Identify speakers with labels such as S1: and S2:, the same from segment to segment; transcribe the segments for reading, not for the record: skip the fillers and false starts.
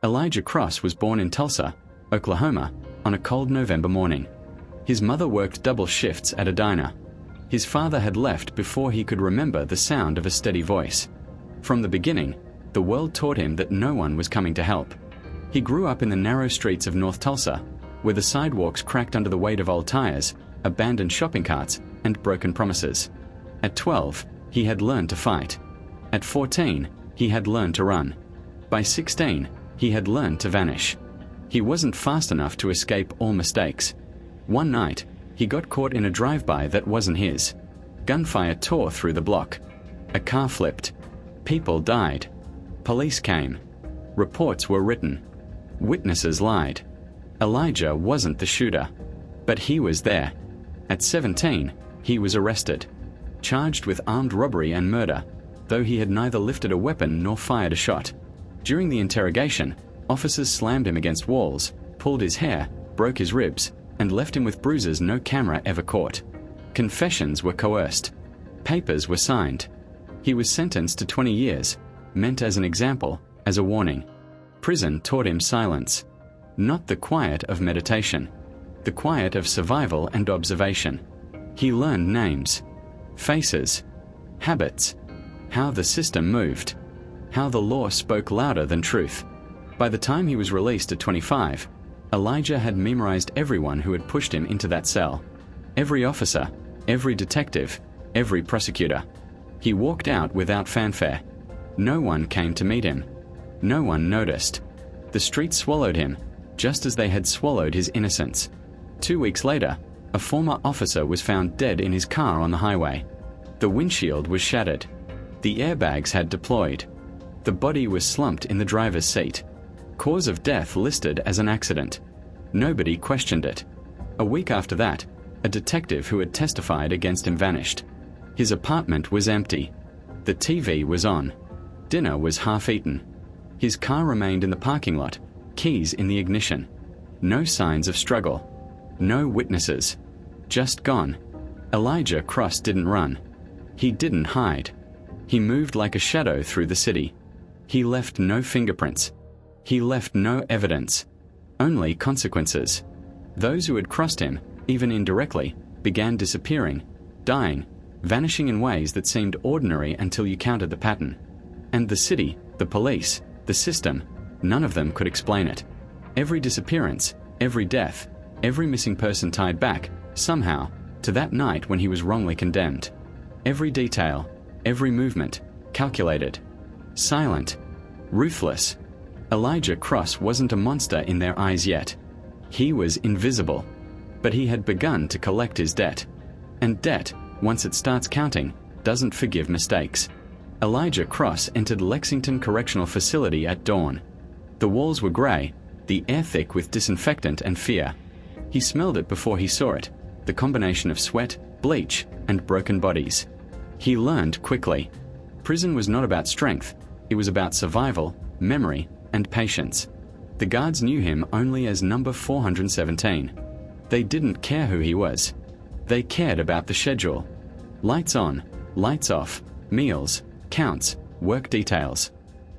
S1: Elijah Cross was born in Tulsa, Oklahoma, on a cold November morning. His mother worked double shifts at a diner. His father had left before he could remember the sound of a steady voice. From the beginning, the world taught him that no one was coming to help. He grew up in the narrow streets of North Tulsa, where the sidewalks cracked under the weight of old tires, abandoned shopping carts, and broken promises. At 12, he had learned to fight. At 14, he had learned to run. By 16, he had learned to vanish. He wasn't fast enough to escape all mistakes. One night, he got caught in a drive-by that wasn't his. Gunfire tore through the block. A car flipped. People died. Police came. Reports were written. Witnesses lied. Elijah wasn't the shooter. But he was there. At 17, he was arrested. Charged with armed robbery and murder, though he had neither lifted a weapon nor fired a shot. During the interrogation, officers slammed him against walls, pulled his hair, broke his ribs, and left him with bruises no camera ever caught. Confessions were coerced. Papers were signed. He was sentenced to 20 years, meant as an example, as a warning. Prison taught him silence. Not the quiet of meditation. The quiet of survival and observation. He learned names, faces, habits, how the system moved, how the law spoke louder than truth. By the time he was released at 25, Elijah had memorized everyone who had pushed him into that cell. Every officer, every detective, every prosecutor. He walked out without fanfare. No one came to meet him. No one noticed. The streets swallowed him, just as they had swallowed his innocence. 2 weeks later, a former officer was found dead in his car on the highway. The windshield was shattered. The airbags had deployed. The body was slumped in the driver's seat. Cause of death listed as an accident. Nobody questioned it. A week after that, a detective who had testified against him vanished. His apartment was empty. The TV was on. Dinner was half-eaten. His car remained in the parking lot, keys in the ignition. No signs of struggle. No witnesses. Just gone. Elijah Cross didn't run. He didn't hide. He moved like a shadow through the city. He left no fingerprints. He left no evidence. Only consequences. Those who had crossed him, even indirectly, began disappearing, dying, vanishing in ways that seemed ordinary until you counted the pattern. And the city, the police, the system, none of them could explain it. Every disappearance, every death, every missing person tied back, somehow, to that night when he was wrongly condemned. Every detail, every movement, calculated. Silent. Ruthless. Elijah Cross wasn't a monster in their eyes yet. He was invisible. But he had begun to collect his debt. And debt, once it starts counting, doesn't forgive mistakes. Elijah Cross entered Lexington Correctional Facility at dawn. The walls were gray, the air thick with disinfectant and fear. He smelled it before he saw it, the combination of sweat, bleach, and broken bodies. He learned quickly. Prison was not about strength, it was about survival, memory, and patience. The guards knew him only as number 417. They didn't care who he was. They cared about the schedule. Lights on, lights off, meals, counts, work details.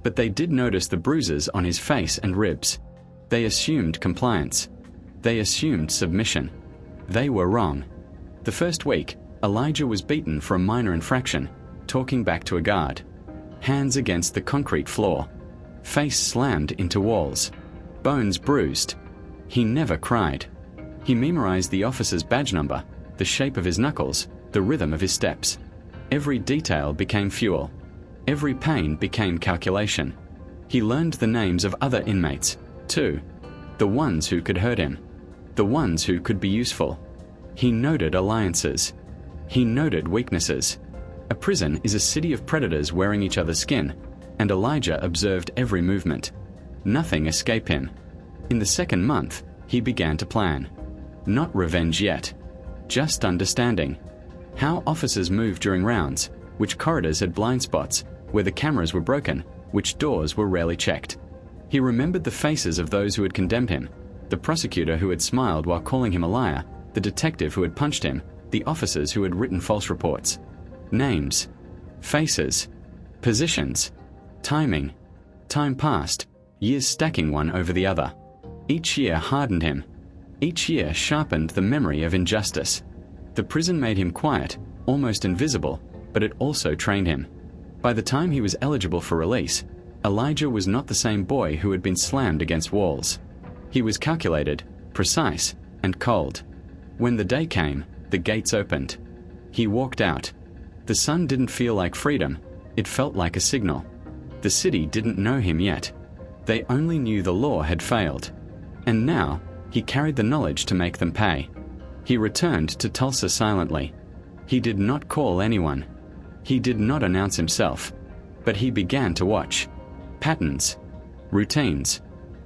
S1: But they did notice the bruises on his face and ribs. They assumed compliance. They assumed submission. They were wrong. The first week, Elijah was beaten for a minor infraction, talking back to a guard. Hands against the concrete floor. Face slammed into walls. Bones bruised. He never cried. He memorized the officer's badge number, the shape of his knuckles, the rhythm of his steps. Every detail became fuel. Every pain became calculation. He learned the names of other inmates, too. The ones who could hurt him. The ones who could be useful. He noted alliances. He noted weaknesses. A prison is a city of predators wearing each other's skin, and Elijah observed every movement. Nothing escaped him. In the second month, he began to plan. Not revenge yet. Just understanding. How officers moved during rounds, which corridors had blind spots, where the cameras were broken, which doors were rarely checked. He remembered the faces of those who had condemned him, the prosecutor who had smiled while calling him a liar, the detective who had punched him, the officers who had written false reports. Names. Faces. Positions. Timing. Time passed, years stacking one over the other. Each year hardened him. Each year sharpened the memory of injustice. The prison made him quiet, almost invisible, but it also trained him. By the time he was eligible for release, Elijah was not the same boy who had been slammed against walls. He was calculated, precise, and cold. When the day came, the gates opened. He walked out. The sun didn't feel like freedom, it felt like a signal. The city didn't know him yet. They only knew the law had failed. And now, he carried the knowledge to make them pay. He returned to Tulsa silently. He did not call anyone. He did not announce himself. But he began to watch. Patterns. Routines.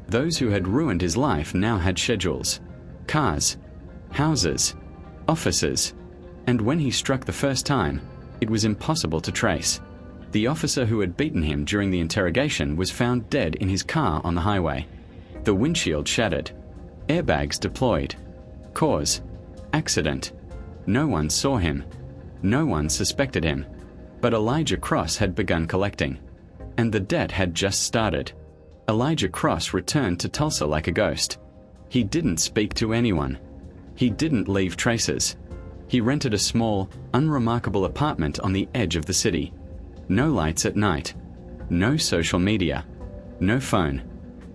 S1: Those who had ruined his life now had schedules. Cars. Houses. Offices. And when he struck the first time, it was impossible to trace. The officer who had beaten him during the interrogation was found dead in his car on the highway. The windshield shattered. Airbags deployed. Cause. Accident. No one saw him. No one suspected him. But Elijah Cross had begun collecting. And the debt had just started. Elijah Cross returned to Tulsa like a ghost. He didn't speak to anyone. He didn't leave traces. He rented a small, unremarkable apartment on the edge of the city. No lights at night. No social media. No phone.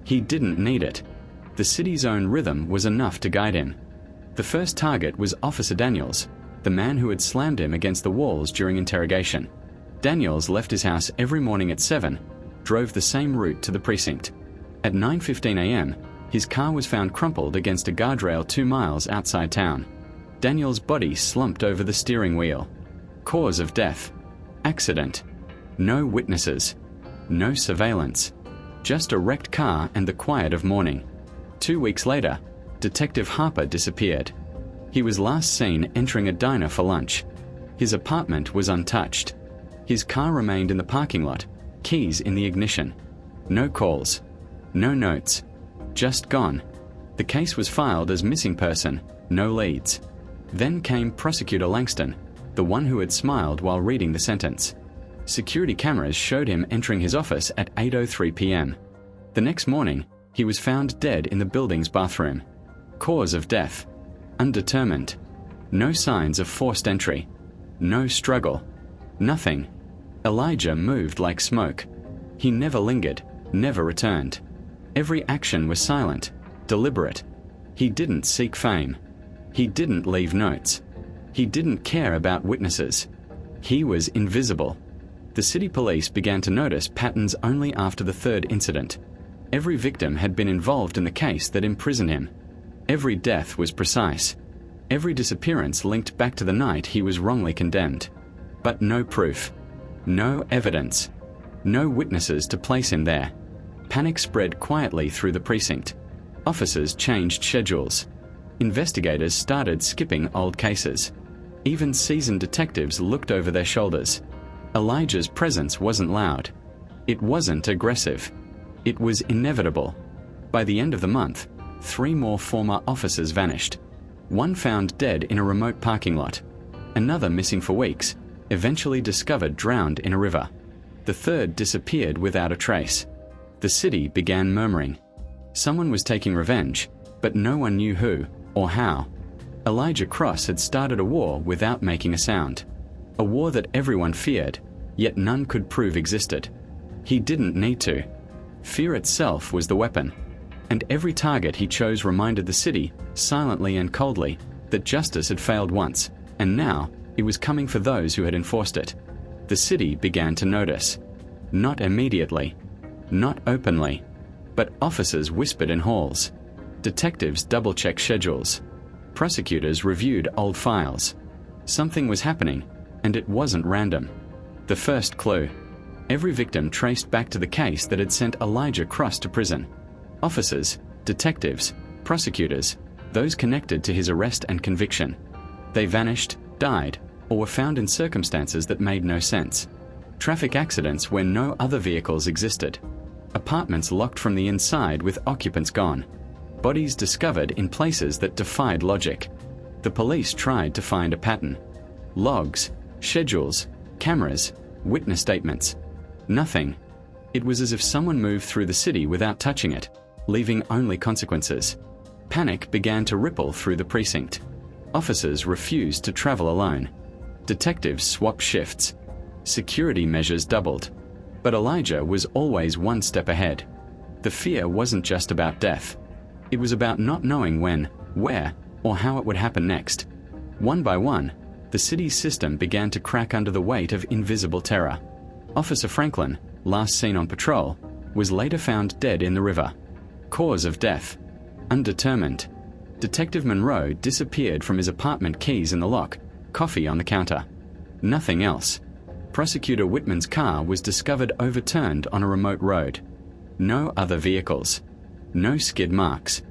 S1: He didn't need it. The city's own rhythm was enough to guide him. The first target was Officer Daniels, the man who had slammed him against the walls during interrogation. Daniels left his house every morning at 7, drove the same route to the precinct. At 9:15 a.m., his car was found crumpled against a guardrail 2 miles outside town. Daniels' body slumped over the steering wheel. Cause of death. Accident. No witnesses. No surveillance. Just a wrecked car and the quiet of morning. 2 weeks later, Detective Harper disappeared. He was last seen entering a diner for lunch. His apartment was untouched. His car remained in the parking lot, keys in the ignition. No calls. No notes. Just gone. The case was filed as missing person, no leads. Then came Prosecutor Langston, the one who had smiled while reading the sentence. Security cameras showed him entering his office at 8:03 p.m. The next morning, he was found dead in the building's bathroom. Cause of death. Undetermined. No signs of forced entry. No struggle. Nothing. Elijah moved like smoke. He never lingered, never returned. Every action was silent, deliberate. He didn't seek fame. He didn't leave notes. He didn't care about witnesses. He was invisible. The city police began to notice patterns only after the third incident. Every victim had been involved in the case that imprisoned him. Every death was precise. Every disappearance linked back to the night he was wrongly condemned. But no proof. No evidence. No witnesses to place him there. Panic spread quietly through the precinct. Officers changed schedules. Investigators started skipping old cases. Even seasoned detectives looked over their shoulders. Elijah's presence wasn't loud. It wasn't aggressive. It was inevitable. By the end of the month, 3 more former officers vanished. One found dead in a remote parking lot. Another missing for weeks, eventually discovered drowned in a river. The third disappeared without a trace. The city began murmuring. Someone was taking revenge, but no one knew who or how. Elijah Cross had started a war without making a sound. A war that everyone feared, yet none could prove existed. He didn't need to. Fear itself was the weapon. And every target he chose reminded the city, silently and coldly, that justice had failed once, and now it was coming for those who had enforced it. The city began to notice. Not immediately. Not openly. But officers whispered in halls. Detectives double-checked schedules. Prosecutors reviewed old files. Something was happening, and it wasn't random. The first clue. Every victim traced back to the case that had sent Elijah Cross to prison. Officers, detectives, prosecutors, those connected to his arrest and conviction. They vanished, died, or were found in circumstances that made no sense. Traffic accidents where no other vehicles existed. Apartments locked from the inside with occupants gone. Bodies discovered in places that defied logic. The police tried to find a pattern. Logs, schedules, cameras, witness statements. Nothing. It was as if someone moved through the city without touching it, leaving only consequences. Panic began to ripple through the precinct. Officers refused to travel alone. Detectives swapped shifts. Security measures doubled. But Elijah was always one step ahead. The fear wasn't just about death. It was about not knowing when, where, or how it would happen next. One by one, the city's system began to crack under the weight of invisible terror. Officer Franklin, last seen on patrol, was later found dead in the river. Cause of death: undetermined. Detective Monroe disappeared from his apartment, keys in the lock, coffee on the counter. Nothing else. Prosecutor Whitman's car was discovered overturned on a remote road. No other vehicles. No skid marks.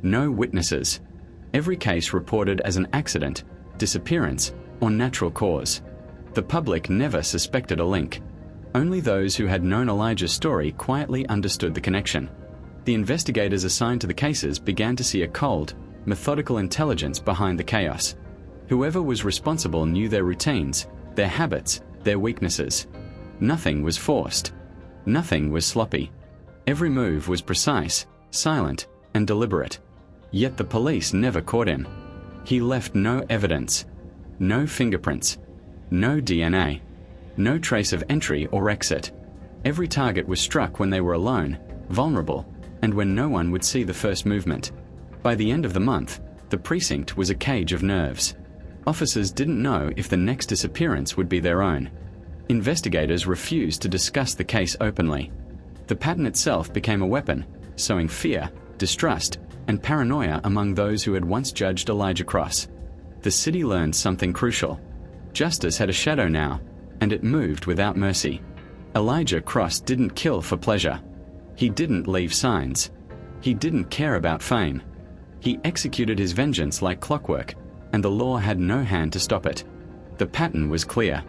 S1: No witnesses. Every case reported as an accident, disappearance, or natural cause. The public never suspected a link. Only those who had known Elijah's story quietly understood the connection. The investigators assigned to the cases began to see a cold, methodical intelligence behind the chaos. Whoever was responsible knew their routines, their habits, their weaknesses. Nothing was forced. Nothing was sloppy. Every move was precise, silent, and deliberate. Yet the police never caught him. He left no evidence. No fingerprints. No DNA. No trace of entry or exit. Every target was struck when they were alone, vulnerable, and when no one would see the first movement. By the end of the month, the precinct was a cage of nerves. Officers didn't know if the next disappearance would be their own. Investigators refused to discuss the case openly. The pattern itself became a weapon, sowing fear, distrust, and paranoia among those who had once judged Elijah Cross. The city learned something crucial. Justice had a shadow now, and it moved without mercy. Elijah Cross didn't kill for pleasure. He didn't leave signs. He didn't care about fame. He executed his vengeance like clockwork, and the law had no hand to stop it. The pattern was clear,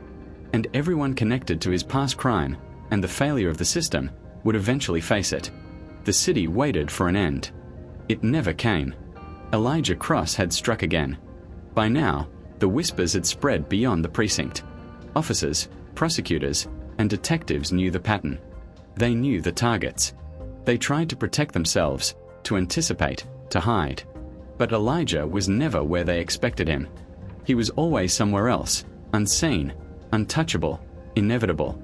S1: and everyone connected to his past crime and the failure of the system would eventually face it. The city waited for an end. It never came. Elijah Cross had struck again. By now, the whispers had spread beyond the precinct. Officers, prosecutors, and detectives knew the pattern. They knew the targets. They tried to protect themselves, to anticipate, to hide. But Elijah was never where they expected him. He was always somewhere else, unseen, untouchable, inevitable.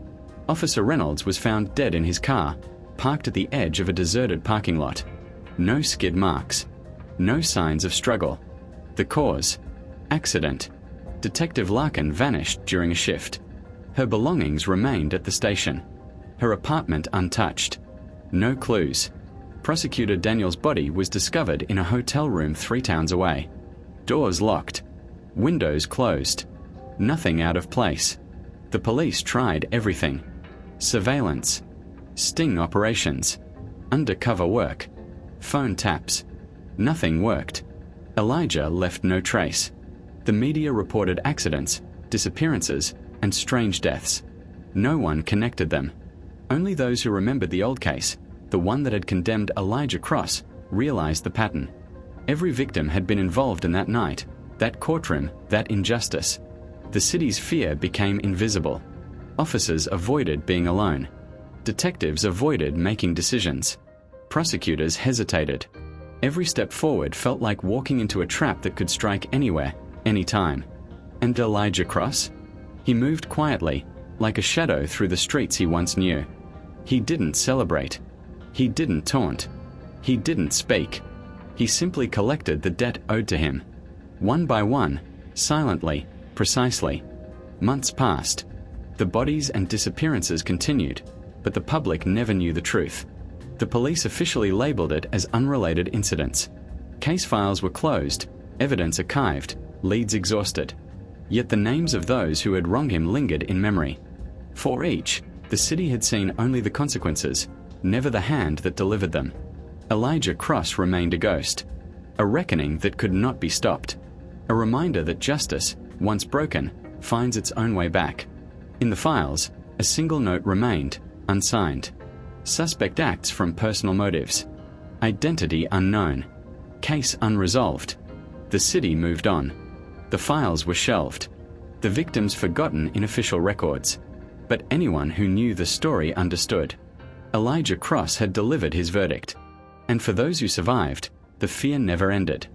S1: Officer Reynolds was found dead in his car, parked at the edge of a deserted parking lot. No skid marks. No signs of struggle. The cause: accident. Detective Larkin vanished during a shift. Her belongings remained at the station. Her apartment untouched. No clues. Prosecutor Daniel's body was discovered in a hotel room 3 towns away. Doors locked. Windows closed. Nothing out of place. The police tried everything. Surveillance. Sting operations. Undercover work. Phone taps. Nothing worked. Elijah left no trace. The media reported accidents, disappearances, and strange deaths. No one connected them. Only those who remembered the old case, the one that had condemned Elijah Cross, realized the pattern. Every victim had been involved in that night, that courtroom, that injustice. The city's fear became invisible. Officers avoided being alone. Detectives avoided making decisions. Prosecutors hesitated. Every step forward felt like walking into a trap that could strike anywhere, anytime. And Elijah Cross? He moved quietly, like a shadow through the streets he once knew. He didn't celebrate. He didn't taunt. He didn't speak. He simply collected the debt owed to him. One by one, silently, precisely. Months passed. The bodies and disappearances continued, but the public never knew the truth. The police officially labeled it as unrelated incidents. Case files were closed, evidence archived, leads exhausted. Yet the names of those who had wronged him lingered in memory. For each, the city had seen only the consequences, never the hand that delivered them. Elijah Cross remained a ghost, a reckoning that could not be stopped, a reminder that justice, once broken, finds its own way back. In the files, a single note remained, unsigned. Suspect acts from personal motives. Identity unknown. Case unresolved. The city moved on. The files were shelved. The victims forgotten in official records. But anyone who knew the story understood. Elijah Cross had delivered his verdict. And for those who survived, the fear never ended.